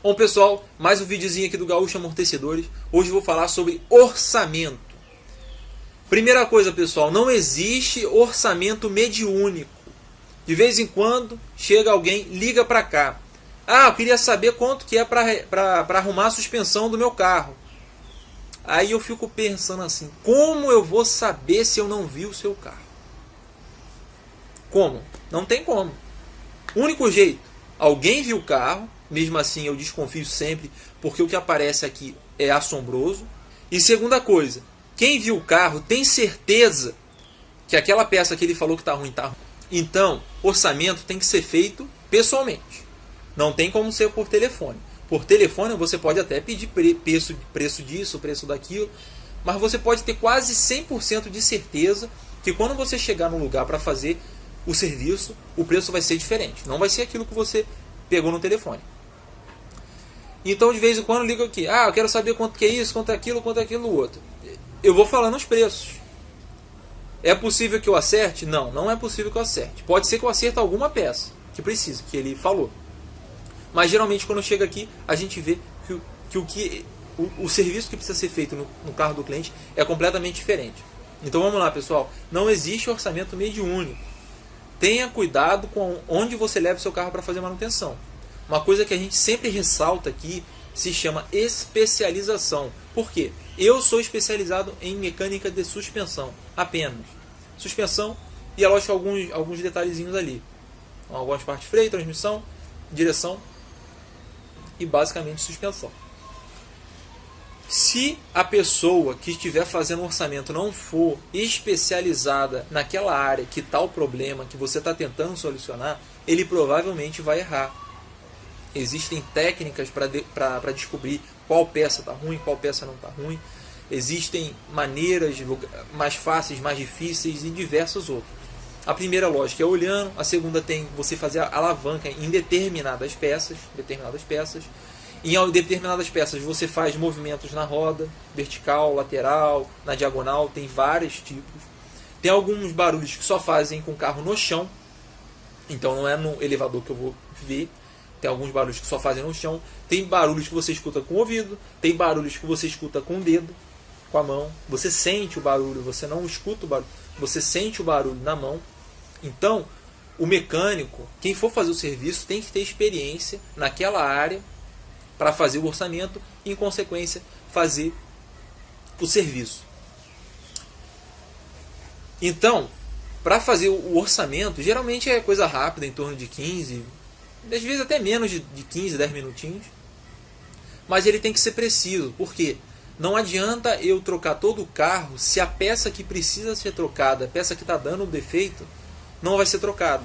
Bom, pessoal, mais um videozinho aqui do Gaúcho Amortecedores. Hoje eu vou falar sobre orçamento. Primeira coisa, pessoal, não existe orçamento mediúnico. De vez em quando chega alguém, liga para cá. Ah, eu queria saber quanto que é para arrumar a suspensão do meu carro. Aí eu fico pensando assim, como eu vou saber se eu não vi o seu carro? Como? Não tem como. Único jeito, alguém viu o carro. Mesmo assim eu desconfio sempre, porque o que aparece aqui é assombroso. E segunda coisa, quem viu o carro tem certeza que aquela peça que ele falou que está ruim, está ruim. Então, orçamento tem que ser feito pessoalmente. Não tem como ser por telefone. Por telefone você pode até pedir preço disso, preço daquilo, mas você pode ter quase 100% de certeza que quando você chegar no lugar para fazer o serviço, o preço vai ser diferente. Não vai ser aquilo que você pegou no telefone. Então de vez em quando liga aqui, eu quero saber quanto que é isso, quanto é aquilo outro. Eu vou falando os preços. É possível que eu acerte? Não, não é possível que eu acerte. Pode ser que eu acerte alguma peça que precisa, que ele falou. Mas geralmente quando chega aqui, a gente vê que o serviço que precisa ser feito no carro do cliente é completamente diferente. Então vamos lá, pessoal. Não existe orçamento mediúnico. Tenha cuidado com onde você leva o seu carro para fazer manutenção. Uma coisa que a gente sempre ressalta aqui se chama especialização. Por quê? Eu sou especializado em mecânica de suspensão, apenas. Suspensão e, é lógico, alguns detalhezinhos ali. Algumas partes de freio, transmissão, direção e basicamente suspensão. Se a pessoa que estiver fazendo orçamento não for especializada naquela área que está o problema, que você está tentando solucionar, ele provavelmente vai errar. Existem técnicas para descobrir qual peça está ruim, qual peça não está ruim. Existem maneiras mais fáceis, mais difíceis e diversas outras. A primeira, lógica, é olhando. A segunda tem você fazer a alavanca em determinadas peças. Em determinadas peças você faz movimentos na roda, vertical, lateral, na diagonal, tem vários tipos. Tem alguns barulhos que só fazem com o carro no chão. Então não é no elevador que eu vou ver. Tem alguns barulhos que só fazem no chão. Tem barulhos que você escuta com o ouvido. Tem barulhos que você escuta com o dedo, com a mão. Você sente o barulho, você não escuta o barulho. Você sente o barulho na mão. Então, o mecânico, quem for fazer o serviço, tem que ter experiência naquela área para fazer o orçamento e, em consequência, fazer o serviço. Então, para fazer o orçamento, geralmente é coisa rápida, em torno de 15, às vezes até menos de 15, 10 minutinhos. Mas ele tem que ser preciso. Por quê? Não adianta eu trocar todo o carro se a peça que precisa ser trocada, a peça que está dando um defeito, não vai ser trocada.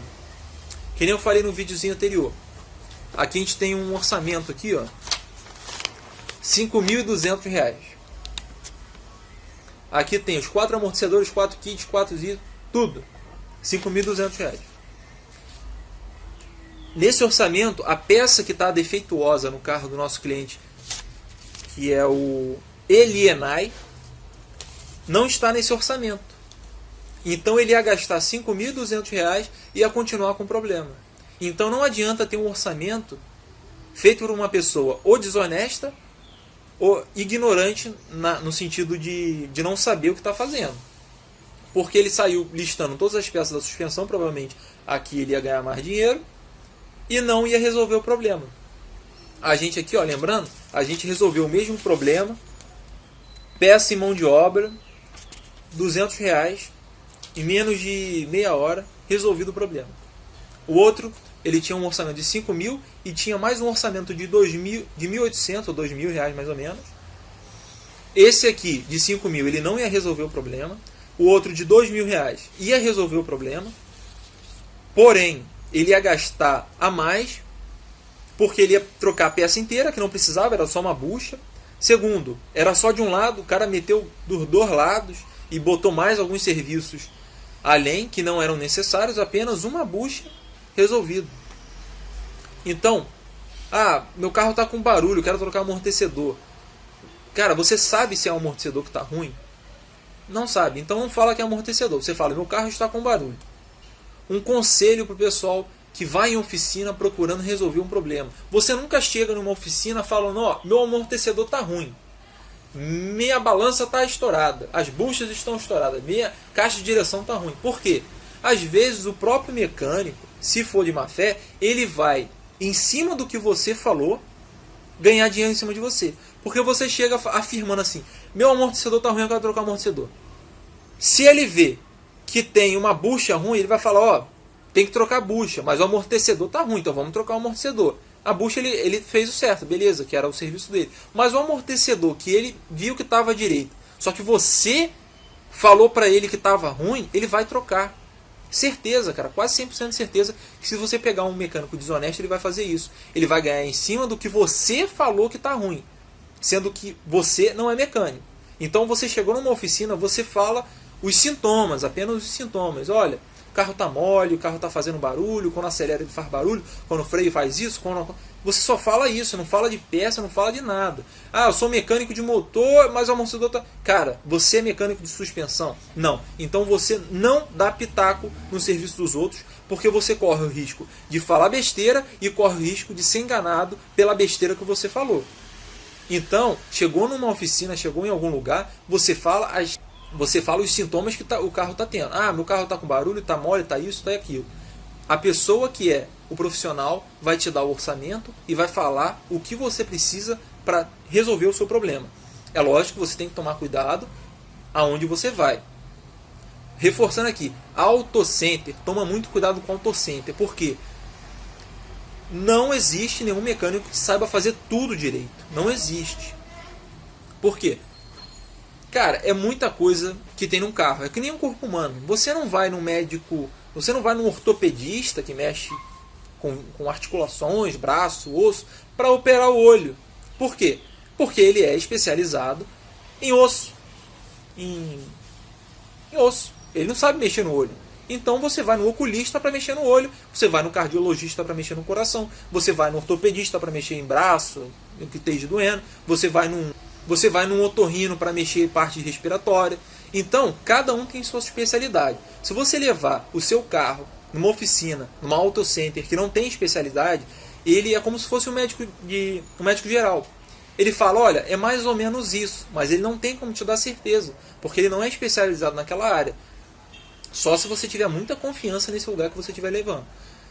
Que nem eu falei no videozinho anterior. Aqui a gente tem um orçamento aqui, ó, R$5.200. Aqui tem os 4 amortecedores, 4 kits, 4 itens, tudo. R$5.200. Nesse orçamento, a peça que está defeituosa no carro do nosso cliente, que é o Elienay, não está nesse orçamento. Então ele ia gastar R$5.200 e ia continuar com o problema. Então não adianta ter um orçamento feito por uma pessoa ou desonesta ou ignorante no sentido de não saber o que está fazendo. Porque ele saiu listando todas as peças da suspensão, provavelmente aqui ele ia ganhar mais dinheiro, e não ia resolver o problema. A gente aqui, ó, lembrando, a gente resolveu o mesmo problema, peça e mão de obra, R$200, em menos de meia hora, resolvido o problema. O outro, ele tinha um orçamento de 5.000 e tinha mais um orçamento de 1.800 ou R$2.000 mais ou menos. Esse aqui, de 5.000, ele não ia resolver o problema. O outro, de R$2.000, ia resolver o problema. Porém, ele ia gastar a mais, porque ele ia trocar a peça inteira, que não precisava, era só uma bucha. Segundo, era só de um lado, o cara meteu dos dois lados e botou mais alguns serviços além, que não eram necessários, apenas uma bucha, resolvido. Então, meu carro está com barulho, quero trocar amortecedor. Cara, você sabe se é um amortecedor que está ruim? Não sabe, então não fala que é amortecedor. Você fala, meu carro está com barulho. Um conselho para o pessoal que vai em oficina procurando resolver um problema. Você nunca chega numa oficina falando, ó, meu amortecedor está ruim, minha balança está estourada, as buchas estão estouradas, minha caixa de direção está ruim. Por quê? Às vezes o próprio mecânico, se for de má fé, ele vai, em cima do que você falou, ganhar dinheiro em cima de você. Porque você chega afirmando assim, meu amortecedor está ruim, eu quero trocar o amortecedor. Se ele vê que tem uma bucha ruim, ele vai falar, ó, tem que trocar a bucha, mas o amortecedor está ruim, então vamos trocar o amortecedor. A bucha ele fez o certo, beleza, que era o serviço dele. Mas o amortecedor, que ele viu que estava direito, só que você falou para ele que estava ruim, ele vai trocar. Certeza, cara, quase 100% de certeza que se você pegar um mecânico desonesto, ele vai fazer isso. Ele vai ganhar em cima do que você falou que está ruim, sendo que você não é mecânico. Então você chegou numa oficina, você fala os sintomas, apenas os sintomas. Olha, o carro está mole, o carro está fazendo barulho, quando acelera ele faz barulho, quando o freio faz isso, quando... Você só fala isso, não fala de peça, não fala de nada. Ah, eu sou mecânico de motor, mas o amortecedor tá... Cara, você é mecânico de suspensão? Não. Então você não dá pitaco no serviço dos outros, porque você corre o risco de falar besteira e corre o risco de ser enganado pela besteira que você falou. Então, chegou numa oficina, chegou em algum lugar, você fala os sintomas que o carro está tendo. Ah, meu carro está com barulho, está mole, está isso, está aquilo. A pessoa que é o profissional vai te dar o orçamento e vai falar o que você precisa para resolver o seu problema. É lógico que você tem que tomar cuidado aonde você vai. Reforçando aqui, autocenter, toma muito cuidado com o autocenter, porque não existe nenhum mecânico que saiba fazer tudo direito. Não existe. Por quê? Cara, é muita coisa que tem num carro. É que nem um corpo humano. Você não vai num médico, você não vai num ortopedista que mexe com articulações, braço, osso, para operar o olho. Por quê? Porque ele é especializado em osso. Em osso. Ele não sabe mexer no olho. Então você vai no oculista para mexer no olho, você vai no cardiologista para mexer no coração, você vai no ortopedista para mexer em braço, o que esteja doendo, você vai num otorrino para mexer em parte respiratória. Então, cada um tem sua especialidade. Se você levar o seu carro numa oficina, numa autocenter que não tem especialidade, ele é como se fosse um médico geral. Ele fala, olha, é mais ou menos isso, mas ele não tem como te dar certeza, porque ele não é especializado naquela área. Só se você tiver muita confiança nesse lugar que você estiver levando.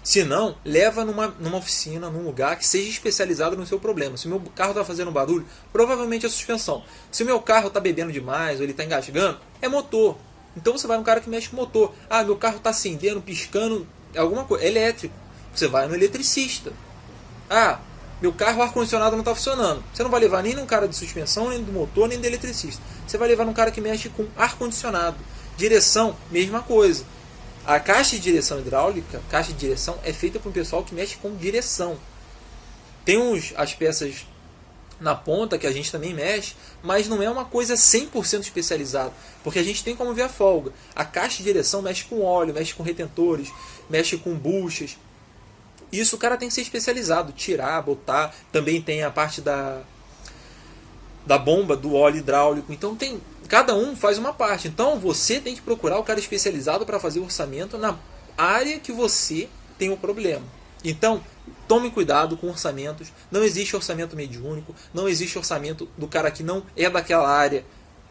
Se não, leva numa oficina, num lugar que seja especializado no seu problema. Se o meu carro está fazendo barulho, provavelmente é suspensão. Se o meu carro está bebendo demais ou ele está engasgando, é motor. Então você vai num cara que mexe com motor. Ah, meu carro está acendendo, piscando, alguma coisa. É elétrico. Você vai no eletricista. Ah, meu carro, o ar-condicionado não está funcionando. Você não vai levar nem num cara de suspensão, nem do motor, nem do eletricista. Você vai levar num cara que mexe com ar-condicionado. Direção, mesma coisa. A caixa de direção hidráulica, caixa de direção, é feita por um pessoal que mexe com direção. Tem as peças na ponta que a gente também mexe, mas não é uma coisa 100% especializada, porque a gente tem como ver a folga. A caixa de direção mexe com óleo, mexe com retentores, mexe com buchas. Isso o cara tem que ser especializado, tirar, botar. Também tem a parte da bomba do óleo hidráulico. Então cada um faz uma parte. Então você tem que procurar o cara especializado para fazer o orçamento na área que você tem o problema. Então tome cuidado com orçamentos. Não existe orçamento mediúnico, não existe orçamento do cara que não é daquela área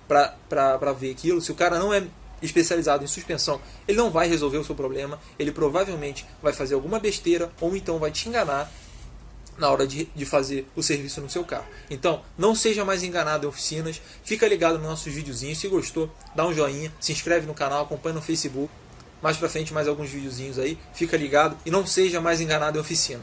para ver aquilo. Se o cara não é especializado em suspensão, ele não vai resolver o seu problema. Ele provavelmente vai fazer alguma besteira ou então vai te enganar na hora de fazer o serviço no seu carro. Então, não seja mais enganado em oficinas. Fica ligado nos nossos videozinhos. Se gostou, dá um joinha, se inscreve no canal, acompanha no Facebook. Mais pra frente mais alguns videozinhos aí. Fica ligado e não seja mais enganado em oficina.